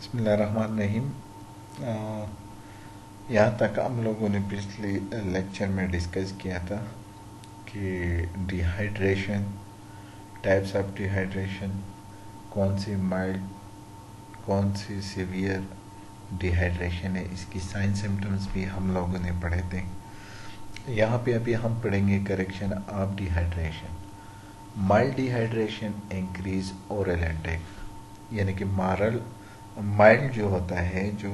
बिस्मिल्लाहिर्रहमानिर्रहीम। यहाँ तक हम लोगों ने पिछले लेक्चर में डिस्कस किया था कि डिहाइड्रेशन, टाइप्स ऑफ डिहाइड्रेशन, कौन सी माइल्ड, कौन सी सीवियर डिहाइड्रेशन है, इसकी साइन सिम्टम्स भी हम लोगों ने पढ़े थे। यहाँ पे अभी हम पढ़ेंगे correction of dehydration. Mild dehydration increase oral intake, यानी कि माइल्ड जो होता है, जो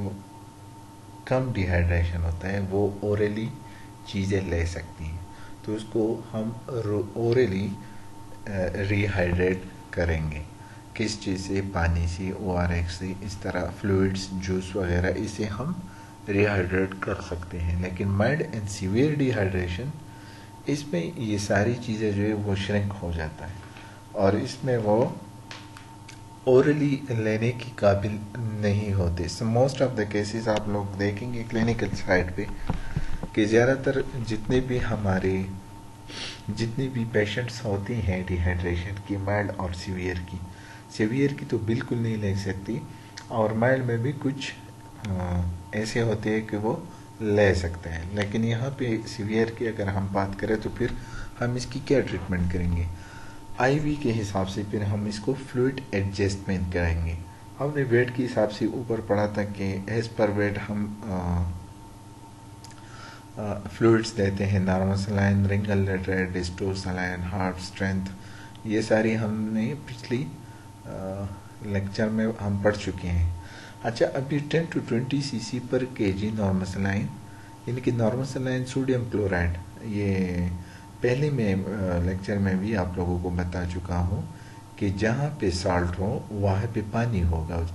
कम डिहाइड्रेशन होता है, वो ओरली चीज़ें ले सकती हैं, तो उसको हम ओरली रिहाइड्रेट करेंगे। किस चीज़ से? पानी से, ORS से, इस तरह फ्लूइड्स, जूस वगैरह, इसे हम रिहाइड्रेट कर सकते हैं। लेकिन माइल्ड एंड सीवियर डिहाइड्रेशन, इसमें ये सारी चीज़ें जो है वो श्रिंक हो जाता है और इसमें वो ओरली लेने की काबिल नहीं होते। So most of the cases आप लोग देखेंगे क्लिनिकल साइड पे कि ज़्यादातर जितनी भी पेशेंट्स होती हैं डिहाइड्रेशन की, माइल्ड और सीवियर की तो बिल्कुल नहीं ले सकती, और माइल्ड में भी कुछ ऐसे होते हैं कि वो ले सकते हैं। लेकिन यहाँ पे सीवियर की अगर हम बात करें तो फिर हम इसकी क्या ट्रीटमेंट करेंगे? IV के हिसाब से फिर हम इसको फ्लूइड एडजस्टमेंट करेंगे। हमने वेट के हिसाब से ऊपर पढ़ा था कि एज पर वेट हम फ्लूइड्स देते हैं, normal saline, रिंगल laterite, डिस्टो saline, heart strength, ये सारी हमने पिछली लेक्चर में हम पढ़ चुके हैं। अच्छा, अभी 10 to 20 cc पर kg नॉर्मल सलाइन, यानी कि नॉर्मल सलाइन सोडियम क्लोराइड, ये पहले मैं लेक्चर में भी आप लोगों को बता चुका हूँ कि जहाँ पे साल्ट हो वहाँ पे पानी होगा,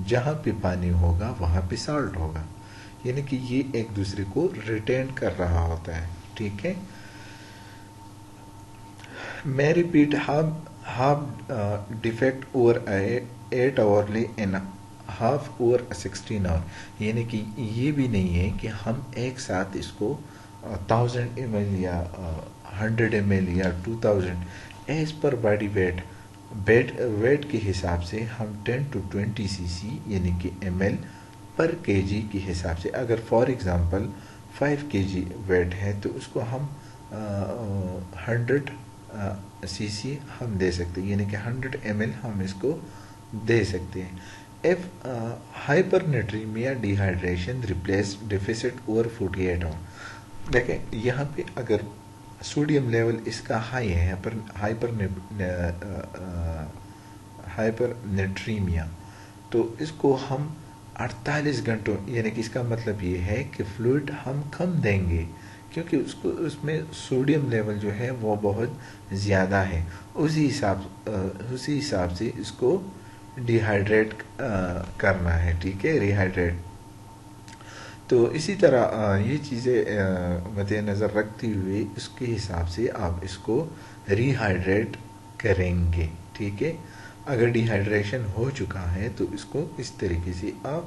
जहाँ पे पानी होगा वहाँ पे साल्ट होगा, यानी कि ये एक दूसरे को रिटेन कर रहा होता है। ठीक है, मैं repeat, half deficit over 8 hourly and half over 16 hour, यानी कि ये भी नहीं है कि हम एक साथ इसको 1000 ml या 100 ml या 2000 एज पर बॉडी वेट के हिसाब से हम 10 to 20 cc यानी कि ml पर kg के हिसाब से, अगर फॉर एग्जांपल 5 kg वेट है तो उसको हम 100 cc हम दे सकते हैं, यानी कि 100 ml हम इसको दे सकते हैं। If hypernatremia dehydration replace deficit over 48 hour, देखें यहाँ पे अगर सोडियम लेवल इसका हाई है, हाइपरनेट्रीमिया, तो इसको हम 48 घंटों, यानी कि इसका मतलब ये है कि फ्लूइड हम कम देंगे क्योंकि उसमें सोडियम लेवल जो है वो बहुत ज़्यादा है। उसी हिसाब से इसको डिहाइड्रेट करना है। ठीक है, रिहाइड्रेट। तो इसी तरह ये चीज़ें मद्देनज़र रखते हुए इसके हिसाब से आप इसको रिहाइड्रेट करेंगे। ठीक है, अगर डिहाइड्रेशन हो चुका है तो इसको इस तरीके से आप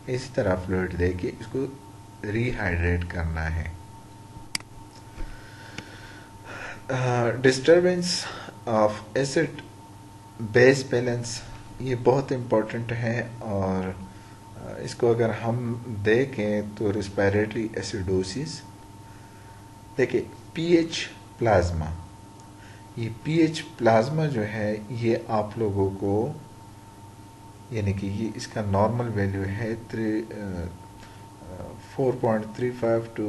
इस तरह फ्लूइड दे के इसको रिहाइड्रेट करना है। Disturbance of acid base balance, ये बहुत इम्पोर्टेंट है, और इसको अगर हम देखें तो रेस्पिरेटरी एसिडोसिस, देखिए पीएच प्लाज्मा, ये पीएच प्लाज्मा जो है ये आप लोगों को, यानी कि ये इसका नॉर्मल वैल्यू है 4.35 to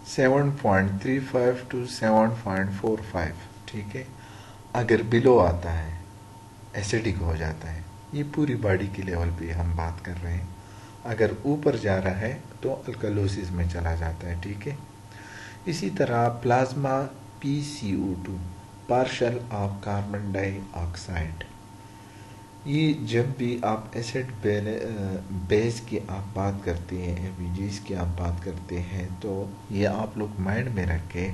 7.35 to 7.45। ठीक है, अगर बिलो आता है, एसिडिक हो जाता है, ये पूरी बॉडी के लेवल पे हम बात कर रहे हैं। अगर ऊपर जा रहा है तो अल्कलोसिस में चला जाता है। ठीक है, इसी तरह plasma PCO2, partial of carbon dioxide, ये जब भी आप एसिड बेस की आप बात करते हैं, एबीजीज की आप बात करते हैं, तो ये आप लोग माइंड में रखें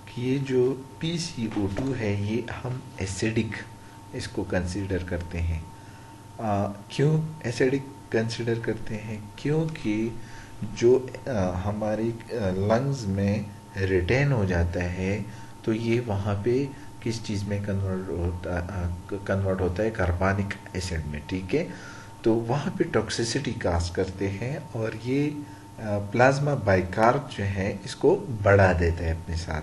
कि ये जो PCO2 है ये हम एसिडिक इसको कंसीडर करते हैं। क्यों एसिडिक कंसीडर करते हैं? क्योंकि जो हमारी लंग्स में रिटेन हो जाता है तो ये वहाँ पे किस चीज़ में कन्वर्ट होता है, कार्बनिक एसिड में, ठीक है। तो वहाँ पे टॉक्सिसिटी काज करते हैं और ये प्लाज्मा बाइकार्ब जो है इसको बढ़ा देता है अपने साथ,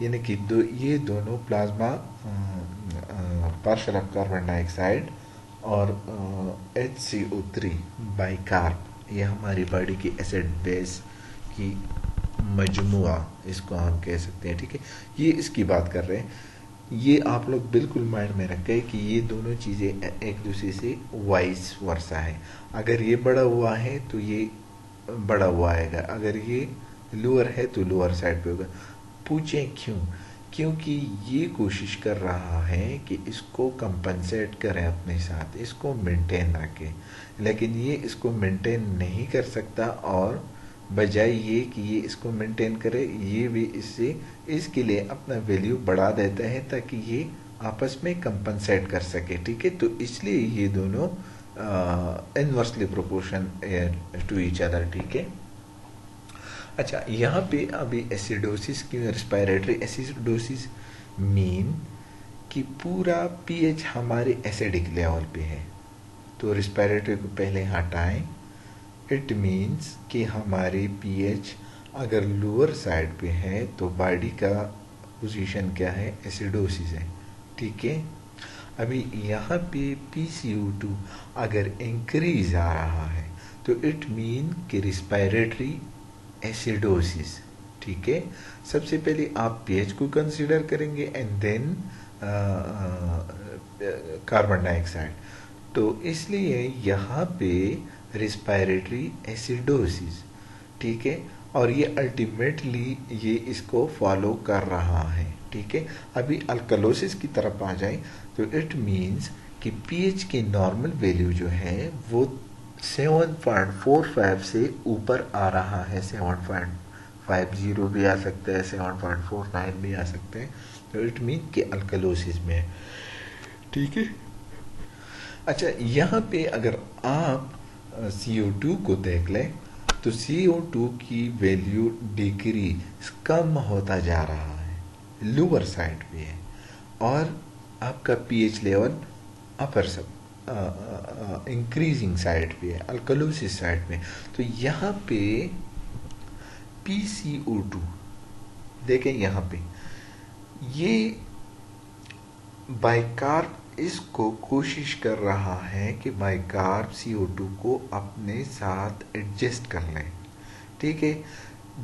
यानी कि ये दोनों plasma partial of carbon dioxide और HCO3 बाइकार्ब, ये हमारी बॉडी की एसिड बेस की मजमुआ इसको हम कह सकते हैं, ठीक है। ये इसकी बात कर रहे हैं। ये आप लोग बिल्कुल माइंड में रखें कि ये दोनों चीज़ें एक दूसरे से वाइस वर्सा है। अगर ये बड़ा हुआ है तो ये बड़ा हुआ आएगा, अगर ये लोअर है तो लोअर साइड पे होगा। पूछें क्यों? क्योंकि ये कोशिश कर रहा है कि इसको कंपनसेट करें अपने साथ, इसको मेंटेन रखें, लेकिन ये इसको मेंटेन नहीं कर सकता और बजाय ये कि ये इसको मेंटेन करे, ये भी इसके लिए अपना वैल्यू बढ़ा देता है ताकि ये आपस में कंपनसेट कर सके, ठीक है। तो इसलिए ये दोनों inversely proportion to each other, ठीक है। अच्छा, यहाँ पे अभी एसिडोसिस की, रेस्पिरेटरी एसिडोसिस मीन कि पूरा पीएच हमारे एसिडिक लेवल पे है, तो रेस्पिरेटरी को पहले हटाएं। इट मीन्स कि हमारी पीएच अगर लोअर साइड पे है तो बॉडी का पोजीशन क्या है, एसिडोसिस है, ठीक है। अभी यहाँ पे PCO2 अगर इंक्रीज आ रहा है तो इट मीन कि रेस्पिरेटरी एसिडोसिस, ठीक है। सबसे पहले आप पीएच को कंसीडर करेंगे एंड देन कार्बन डाइऑक्साइड। तो इसलिए यहाँ पे रेस्पिरेटरी एसिडोसिस, ठीक है, और ये अल्टीमेटली ये इसको फॉलो कर रहा है, ठीक है। अभी अल्कलोसिस की तरफ आ जाए तो इट मीन्स कि पीएच की नॉर्मल वैल्यू जो है वो 7.45 से ऊपर आ रहा है, 7.50 भी आ सकता है, 7.49 भी आ सकते हैं, तो इट मीन कि अल्कलोसिस में है, ठीक है। अच्छा, यहाँ पे अगर आप CO2 को देख लें तो CO2 की वैल्यू डिक्रीज, कम होता जा रहा है, लोअर साइड पे है, और आपका पीएच लेवल अपर सब इंक्रीजिंग साइड पे है, अल्कलोसिस साइड पे। तो यहाँ पे PCO2 देखें, यहाँ पे ये बाइकार्ब इसको कोशिश कर रहा है कि बाइकार्ब CO2 को अपने साथ एडजस्ट कर लें, ठीक है।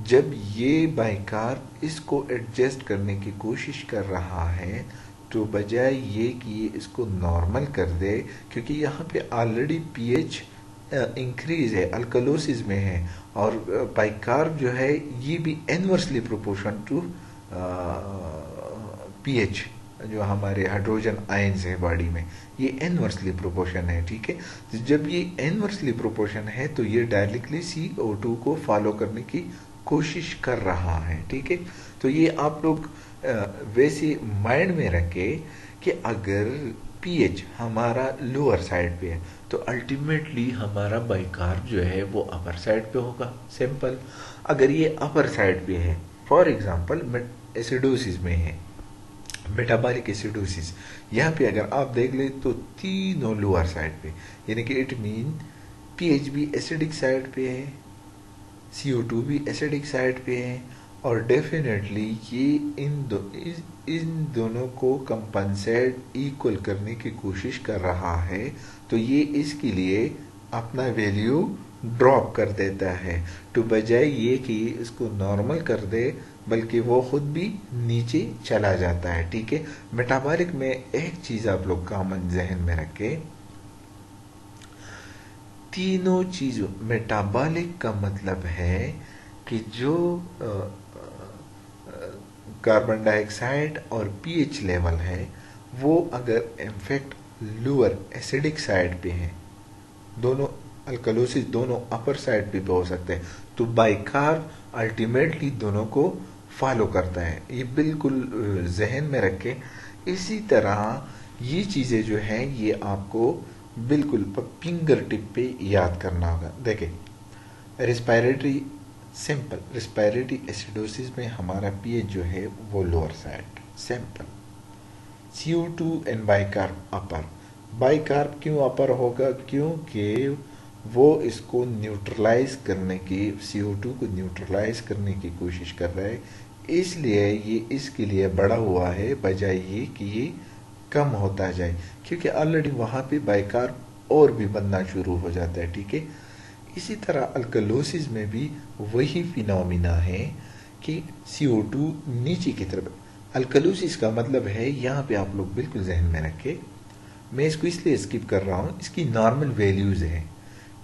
जब ये बाइकार्ब इसको एडजस्ट करने की कोशिश कर रहा है तो बजाय ये कि ये इसको नॉर्मल कर दे, क्योंकि यहाँ पे ऑलरेडी पीएच इंक्रीज है, अल्कलोसिस में है, और बाइकार्ब जो है ये भी इनवर्सली प्रोपोर्शन टू पीएच, जो हमारे हाइड्रोजन आयंस है बॉडी में, ये इनवर्सली प्रोपोर्शन है, ठीक है। तो जब ये इनवर्सली प्रोपोर्शन है तो ये डायरेक्टली CO2 को फॉलो करने की कोशिश कर रहा है, ठीक है। तो ये आप लोग वैसे माइंड में रखें कि अगर पीएच हमारा लोअर साइड पे है तो अल्टीमेटली हमारा बाइकार्ब जो है वो अपर साइड पे होगा, सिंपल। अगर ये अपर साइड पे है, फॉर एग्जांपल एसिडोसिस में है, मेटाबॉलिक एसिडोसिस, यहाँ पे अगर आप देख ले तो तीनों लोअर साइड पे, यानी कि इट मीन पीएच भी एसिडिक साइड पे है, CO2 भी एसिडिक साइड पे है, और डेफिनेटली ये इन दोनों को कंपनसेट इक्वल करने की कोशिश कर रहा है, तो ये इसके लिए अपना वैल्यू ड्रॉप कर देता है, तो बजाय ये कि इसको नॉर्मल कर दे बल्कि वो खुद भी नीचे चला जाता है, ठीक है। मेटाबॉलिक में एक चीज आप लोग कॉमन जहन में रखें, तीनों चीजों, मेटाबॉलिक का मतलब है कि जो कार्बन डाइऑक्साइड और पीएच लेवल है वो अगर इनफैक्ट लोअर एसिडिक साइड पे है, दोनों अल्कलोसिस दोनों अपर साइड पे हो सकते हैं, तो बाइकार्ब अल्टीमेटली दोनों को फॉलो करता है, ये बिल्कुल जहन में रखें। इसी तरह ये चीजें जो हैं ये आपको बिल्कुल फिंगर टिप पे याद करना होगा। देखें, रेस्पिरेटरी सिंपल, रेस्पिरेटरी एसिडोसिस में हमारा पीएच जो है वो lower side, simple. CO2 and bicarb upper. Bicarb क्यों अपर होगा? क्योंकि वो इसको न्यूट्रलाइज करने की, CO2 को न्यूट्रलाइज करने की कोशिश कर रहा है, इसलिए ये इसके लिए बड़ा हुआ है, बजाय ये कि ये कम होता जाए, क्योंकि ऑलरेडी वहाँ पे बाइकार्ब और भी बनना शुरू हो जाता है। ठीक है, इसी तरह अल्कलोसिस में भी वही फिनोमिना है कि CO2 नीचे की तरफ। अल्कलोसिस का मतलब है, यहाँ पे आप लोग बिल्कुल जहन में रखें, मैं इसको इसलिए स्किप कर रहा हूँ, इसकी नॉर्मल वैल्यूज है।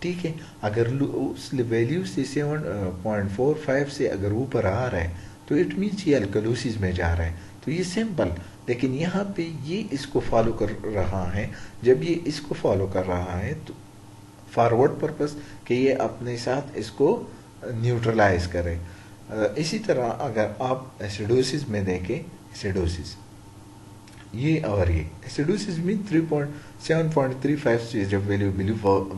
ठीक है, अगर उस वैल्यू से 7.45 से अगर ऊपर आ रहा है तो इट मीन्स ये अल्कलोसिस में जा रहा है, तो ये सिंपल। लेकिन यहाँ पे ये इसको फॉलो कर रहा है, जब ये इसको फॉलो कर रहा है तो फॉरवर्ड पर्पस कि ये अपने साथ इसको न्यूट्रलाइज करे। इसी तरह अगर आप एसिडोसिस में देखें, एसिडोसिस ये और ये एसिडोसिस मीन 7.35 से जब वैल्यू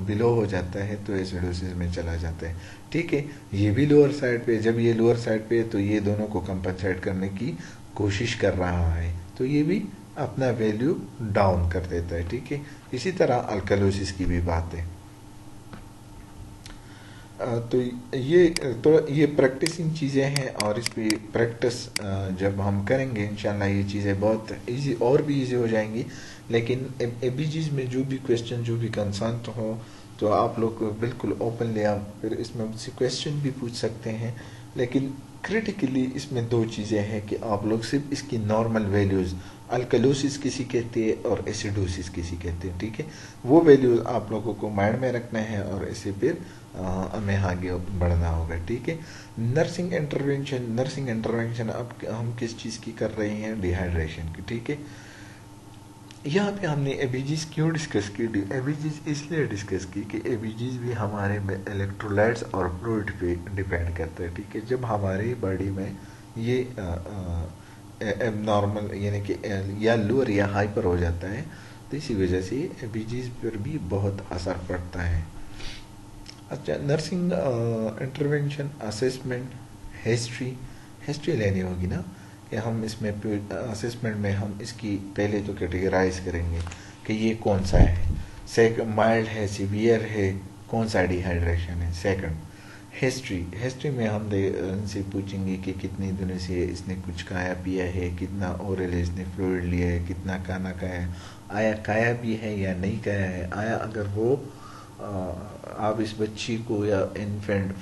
बिलो हो जाता है तो एसिडोसिस में चला जाता है। ठीक है, ये भी लोअर साइड पे, जब ये लोअर साइड पे है तो ये दोनों को कंपनसेट करने की कोशिश कर रहा है, तो ये भी अपना वैल्यू डाउन कर देता है। ठीक है, इसी तरह अल्कलोसिस की भी बात है। तो ये प्रैक्टिसिंग चीज़ें हैं, और इस पे प्रैक्टिस जब हम करेंगे इंशाल्लाह ये चीज़ें बहुत इजी और भी इजी हो जाएंगी। लेकिन एबीजीज में जो भी क्वेश्चन, जो भी कंसर्न हो, तो आप लोग बिल्कुल ओपनली आप फिर इसमें मुझसे क्वेश्चन भी पूछ सकते हैं। लेकिन क्रिटिकली इसमें दो चीज़ें हैं कि आप लोग सिर्फ इसकी नॉर्मल वैल्यूज़, अल्कलोसिस किसी कहते हैं और एसिडोसिस किसी कहते हैं, ठीक है, वो वैल्यूज़ आप लोगों को माइंड में रखना है और इसे फिर हमें आगे बढ़ना होगा। ठीक है, नर्सिंग इंटरवेंशन अब हम किस चीज़ की कर रहे हैं? डिहाइड्रेशन की। ठीक है, यहाँ पे हमने एबीजीज क्यों डिस्कस की? एबीजीज इसलिए डिस्कस की कि एबीजीज भी हमारे इलेक्ट्रोलाइट्स और फ्लूइड पे डिपेंड करते हैं। ठीक है, जब हमारी बॉडी में ये एबनॉर्मल यानी कि या लोअर या हाइपर हो जाता है, तो इसी वजह से एबीजीज पर भी बहुत असर पड़ता है। अच्छा, नर्सिंग इंटरवेंशन, असेसमेंट, हिस्ट्री लेनी होगी ना, कि हम इसमें असेसमेंट में हम इसकी पहले तो कैटेगराइज करेंगे कि ये कौन सा है, माइल्ड है, सीवियर है, कौन सा डिहाइड्रेशन है। सेकंड, हिस्ट्री में हम इनसे पूछेंगे कि कितने दिनों से इसने कुछ खाया पिया है, कितना ओरल इसने फ्लूइड लिया है, कितना खाना खाया, आया खाया भी है या नहीं खाया है, आया अगर वो आप इस बच्ची को या इन्फेंट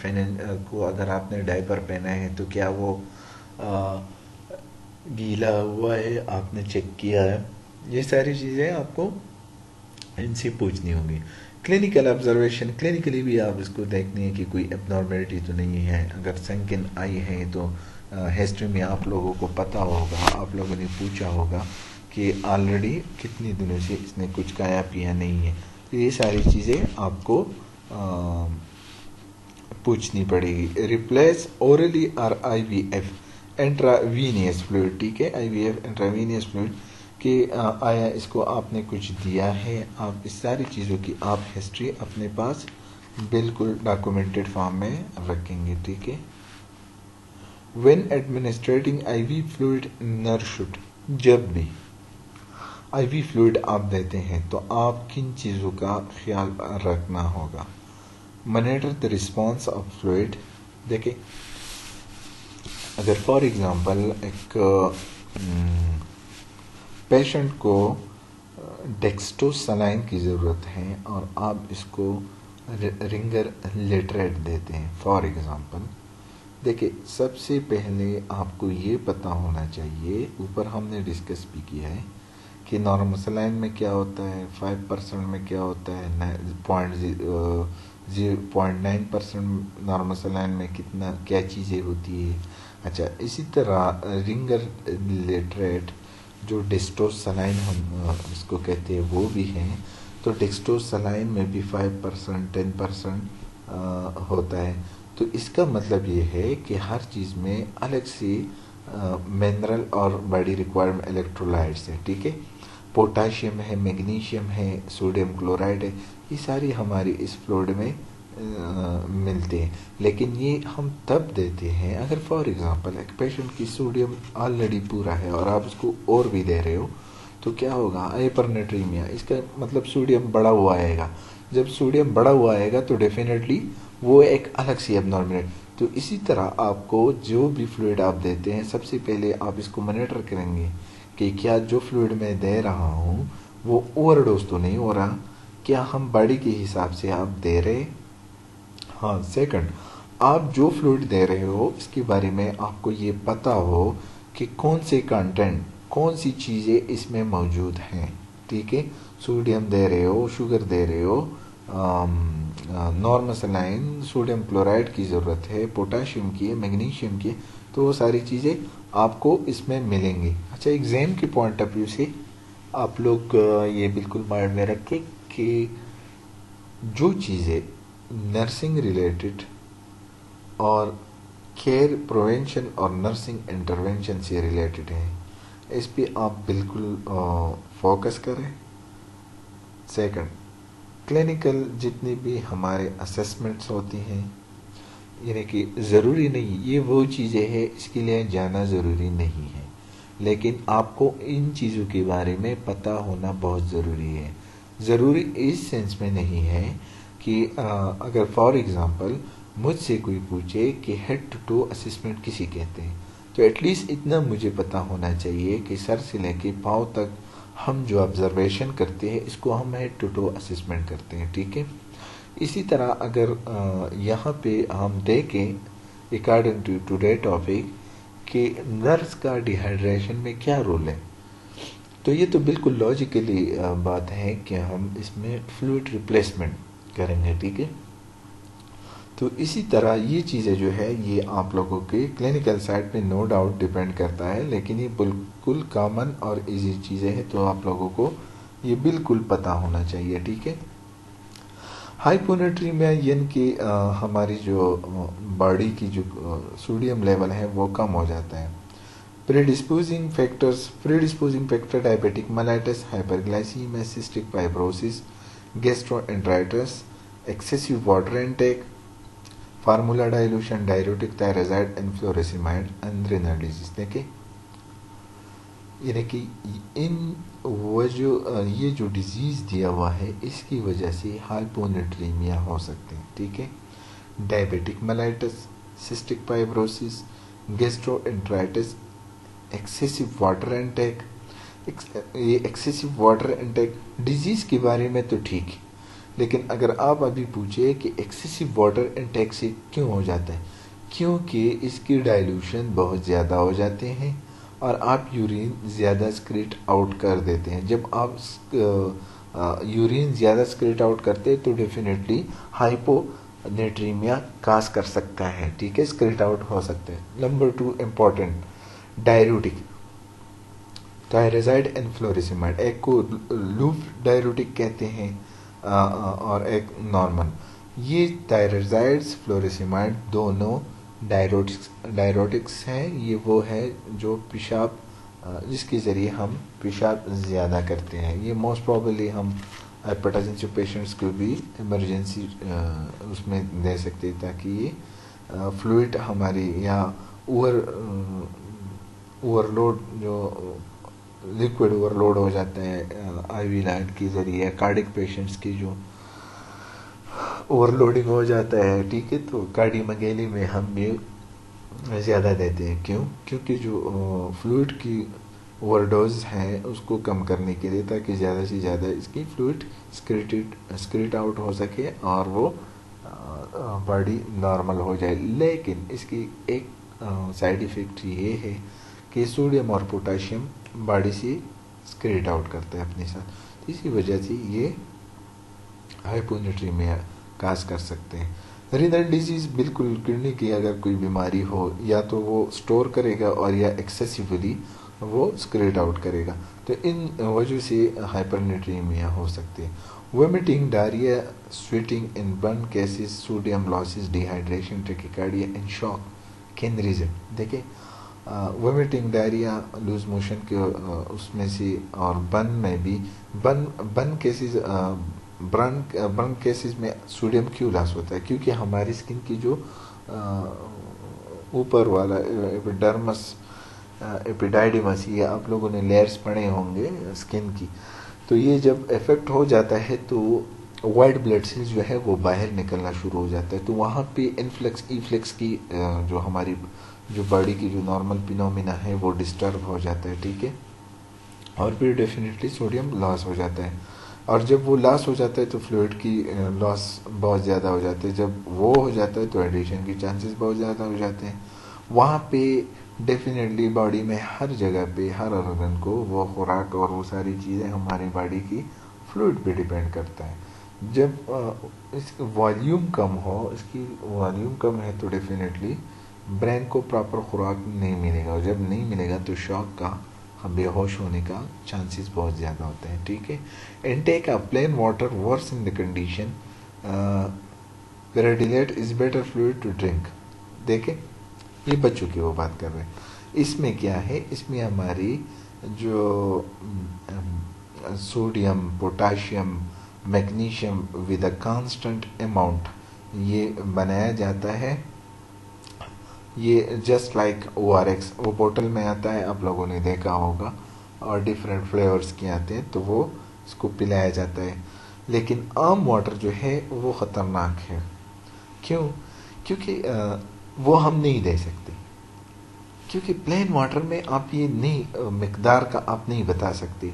को अगर आपने डायपर पहना है तो क्या वो गीला हुआ है, आपने चेक किया है। ये सारी चीज़ें आपको इनसे पूछनी होंगी। क्लिनिकल ऑब्जर्वेशन, क्लिनिकली भी आप इसको देखनी है कि कोई एबनॉर्मेलिटी तो नहीं है। अगर संकिन आई है तो हिस्ट्री में आप लोगों को पता होगा, आप लोगों ने पूछा होगा कि ऑलरेडी कितने दिनों से इसने कुछ खाया पिया नहीं है, तो ये सारी चीज़ें आपको पूछनी पड़ेगी। रिप्लेस ओरली और IVF इंट्रावीनियस फ्लूइड। ठीक है, IVF इंट्रावीनियस फ्लूइड कि आया इसको आपने कुछ दिया है, आप इस सारी चीज़ों की आप हिस्ट्री अपने पास बिल्कुल डॉक्यूमेंटेड फॉर्म में रखेंगे। ठीक है, when administrating IV fluid nurse should, जब भी IV फ्लूइड आप देते हैं तो आप किन चीज़ों का ख्याल रखना होगा? Monitor the response of fluid. देखिए, अगर फॉर एग्जांपल एक पेशेंट को डेक्स्ट्रोसलाइन की ज़रूरत है और आप इसको रिंगर लेटरेट देते हैं फॉर एग्जांपल, देखिए सबसे पहले आपको ये पता होना चाहिए, ऊपर हमने डिस्कस भी किया है कि नॉर्मल सलाइन में क्या होता है, 5% में क्या होता है, 0.9% नॉर्मल सलाइन में कितना क्या चीज़ें होती है। अच्छा, इसी तरह रिंगर लेटरेट जो डेक्स्ट्रोसलाइन हम इसको कहते हैं वो भी हैं, तो डेक्स्ट्रोसलाइन में भी 5% 10% होता है। तो इसका मतलब ये है कि हर चीज़ में अलग से मिनरल और बॉडी रिक्वायर्ड इलेक्ट्रोलाइट्स है। ठीक है, पोटाशियम है, मैग्नीशियम है, सोडियम क्लोराइड है, ये सारी हमारी इस फ्लूइड में मिलते हैं। लेकिन ये हम तब देते हैं अगर फॉर एग्जांपल एक पेशेंट की सोडियम ऑलरेडी पूरा है और आप उसको और भी दे रहे हो, تو کیا ہوگا؟ ہائپرنیٹریمیا، اس کا مطلب سوڈیم بڑا ہوا آئے گا. جب سوڈیم بڑا ہوا آئے گا تو ڈیفینیٹلی وہ ایک الگ سی اب نارمل ہے. تو اسی طرح آپ کو جو بھی فلوئڈ آپ دیتے ہیں سب سے پہلے آپ اس کو مانیٹر کریں گے کہ کیا جو فلوئڈ میں دے رہا ہوں وہ اوور ڈوز تو نہیں ہو رہا، کیا ہم باڈی کے حساب سے آپ دے رہے. ہاں. سیکنڈ، آپ جو فلوئڈ دے رہے ہو اس کے بارے میں آپ کو یہ پتہ ہو کہ کون سے کنٹینٹ، کون سی چیزیں اس میں موجود ہیں. ٹھیک ہے، سوڈیم دے رہے ہو، شوگر دے رہے ہو، نارمل سلائن، سوڈیم کلورائڈ کی ضرورت ہے، پوٹاشیم کی ہے، میگنیشیم کی ہے، تو وہ ساری چیزیں آپ کو اس میں ملیں گی. اچھا، ایگزام کے پوائنٹ آف ویو سے آپ لوگ یہ بالکل مائنڈ میں رکھیں کہ جو چیزیں نرسنگ ریلیٹڈ اور کیئر پروینشن اور نرسنگ انٹرونشن سے ریلیٹڈ ہیں اس پہ آپ بالکل فوکس کریں. سیکنڈ، کلینکل جتنی بھی ہمارے اسیسمنٹس ہوتی ہیں، یعنی کہ ضروری نہیں یہ وہ چیزیں ہیں اس کے لیے جانا ضروری نہیں ہے، لیکن آپ کو ان چیزوں کے بارے میں پتہ ہونا بہت ضروری ہے. ضروری اس سینس میں نہیں ہے کہ اگر فار ایگزامپل مجھ سے کوئی پوچھے کہ ہیڈ ٹو ٹو اسسمنٹ کسی کہتے ہیں تو ایٹ لیسٹ اتنا مجھے پتہ ہونا چاہیے کہ سر سے لے کے پاؤں تک ہم جو آبزرویشن کرتے ہیں اس کو ہم ہیڈ ٹو ٹو اسسمنٹ کرتے ہیں. ٹھیک ہے. اسی طرح اگر یہاں پہ ہم دیکھیں اکارڈنگ ٹو ٹوڈے ٹاپک کہ نرس کا ڈیہائیڈریشن میں کیا رول ہے، تو یہ تو بالکل لاجیکلی بات ہے کہ ہم اس میں فلوئڈ ریپلیسمنٹ کریں گے. ٹھیک ہے. تو اسی طرح یہ چیزیں جو ہے یہ آپ لوگوں کے کلینکل سائڈ پہ نو ڈاؤٹ ڈیپینڈ کرتا ہے، لیکن یہ بالکل کامن اور ایزی چیزیں ہیں تو آپ لوگوں کو یہ بالکل پتہ ہونا چاہیے. ٹھیک ہے. ہائپونیٹریمیا یعنی کہ ہماری جو باڈی کی جو سوڈیم لیول ہے وہ کم ہو جاتا ہے. Predisposing factor diabetic mellitus, hyperglycaemia, cystic fibrosis, gastro enteritis, excessive water intake, formula dilution, diuretic thiazide furosemide and renal disease. دیکھیں یعنی کہ یہ جو ڈیزیز دیا ہوا ہے اس کی وجہ سے ہائپونیٹریمیا ہو سکتے ہیں. ٹھیک ہے. Diabetic mellitus, cystic fibrosis, gastro enteritis, excessive water intake. یہ ایکسیسو واٹر انٹیک ڈیزیز کے بارے میں تو ٹھیک ہے، لیکن اگر آپ ابھی پوچھے کہ ایکسیسو واٹر انٹیک سے کیوں ہو جاتا ہے، کیونکہ اس کی ڈائلوشن بہت زیادہ ہو جاتے ہیں اور آپ یورین زیادہ سکریٹ آؤٹ کر دیتے ہیں. جب آپ یورین زیادہ سکریٹ آؤٹ کرتے تو ڈیفینیٹلی ہائپونیٹریمیا کاز کر سکتا ہے. ٹھیک ہے. سکریٹ آؤٹ ہو سکتے ہیں. نمبر 2 امپورٹنٹ، ڈائیورٹک تھائرازائڈ انفلوریسیمائڈ، ایک کو لوپ ڈائیورٹک کہتے ہیں اور ایک نارمل. یہ تھائرازائڈس فلوریسیمائڈ دونوں ڈائیورٹکس ہیں. یہ وہ ہے جو پیشاب جس کے ذریعے ہم پیشاب زیادہ کرتے ہیں. یہ موسٹ پروبیبلی ہم ہائپرٹینسو پیشنٹس کو بھی ایمرجنسی اس میں دے سکتے تاکہ یہ فلوئڈ ہماری یا اوور لوڈ جو لیکوڈ اوور لوڈ ہو جاتا ہے آئی وی لائن کے ذریعے، کارڈک پیشنٹس کی جو اوور لوڈنگ ہو جاتا ہے. ٹھیک ہے. تو کارڈی مگیلی میں ہم یہ زیادہ دیتے ہیں. کیونکہ جو فلوئڈ کی اوور ڈوز ہے اس کو کم کرنے کے لیے تاکہ زیادہ سے زیادہ اس کی فلوئڈ سکریٹ آؤٹ ہو سکے اور وہ باڈی نارمل ہو جائے. لیکن اس کی ایک سائیڈ ایفیکٹ یہ ہے کہ سوڈیم اور پوٹاشیم باڈی سے سکریٹ آؤٹ کرتا ہے اپنے ساتھ. اسی وجہ سے یہ ہائپونیٹریمیا کاز کر سکتے ہیں. رینل ڈیزیز بالکل کڈنی کی اگر کوئی بیماری ہو یا تو وہ سٹور کرے گا اور یا ایکسیسیولی وہ سکریٹ آؤٹ کرے گا، تو ان وجہ سے ہائپرنیٹریمیا ہو سکتے ہیں. Vomiting, diarrhoea, sweating in burn cases, sodium losses, dehydration, tachycardia in shock can reason. دیکھیں وومیٹنگ، ڈائریا، لوز موشن کے اس میں سے، اور برن میں بھی برن کیسز برن کیسز میں سوڈیم کیوں لاس ہوتا ہے؟ کیونکہ ہماری اسکن کی جو اوپر والا ایپیڈرمس ایپیڈائڈیمس، یہ آپ لوگوں نے لیئرس پڑھے ہوں گے اسکن کی. تو یہ جب افیکٹ ہو جاتا ہے تو وائٹ بلڈ سیلز جو ہے وہ باہر نکلنا شروع ہو جاتا ہے. تو وہاں پہ انفلیکس ایفلیکس کی جو ہماری جو باڈی کی جو نارمل فینومینا ہے وہ ڈسٹرب ہو جاتا ہے. ٹھیک ہے. اور پھر ڈیفینیٹلی سوڈیم لاس ہو جاتا ہے. اور جب وہ لاس ہو جاتا ہے تو فلوئڈ کی لاس بہت زیادہ ہو جاتا ہے. جب وہ ہو جاتا ہے تو ایڈیشن کی چانسز بہت زیادہ ہو جاتے ہیں. وہاں پہ ڈیفینیٹلی باڈی میں ہر جگہ پہ ہر آرگن کو وہ خوراک اور وہ ساری چیزیں ہماری باڈی کی فلوئڈ پہ ڈپینڈ کرتا ہے. جب اس کی والیوم کم ہو، اس کی والیوم کم ہے تو ڈیفینیٹلی برین کو پراپر خوراک نہیں ملے گا، اور جب نہیں ملے گا تو شاک کا، بے ہوش ہونے کا چانسز بہت زیادہ ہوتے ہیں. ٹھیک ہے. Intake of plain water versus in the condition Pedialyte is better fluid to drink. دیکھیں یہ بچوں کی وہ بات کر رہے ہیں. اس میں کیا ہے، اس میں ہماری جو sodium, potassium, magnesium with a constant amount یہ بنایا جاتا ہے. یہ just like O R x, وہ بوٹل میں آتا ہے، آپ لوگوں نے دیکھا ہوگا، اور ڈفرینٹ فلیورز کے آتے ہیں تو وہ اس کو پلایا جاتا ہے. لیکن عام واٹر جو ہے وہ خطرناک ہے. کیوں؟ کیونکہ وہ ہم نہیں دے سکتے، کیونکہ پلین واٹر میں آپ یہ نہیں مقدار کا آپ نہیں بتا سکتے.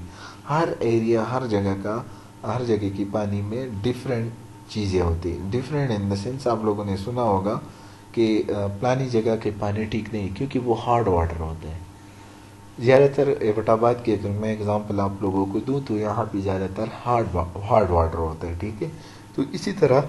ہر ایریا، ہر جگہ کا، ہر جگہ کی پانی میں ڈفرینٹ چیزیں ہوتی ہیں. ڈفرینٹ ان دا سینس آپ لوگوں نے سنا ہوگا کہ پلانی جگہ کے پانی ٹھیک نہیں کیونکہ وہ ہارڈ واٹر ہوتے ہیں. زیادہ تر ایبٹ آباد کی اگر میں اگزامپل آپ لوگوں کو دوں تو یہاں پہ زیادہ تر ہارڈ واٹر ہوتا ہے. ٹھیک ہے. تو اسی طرح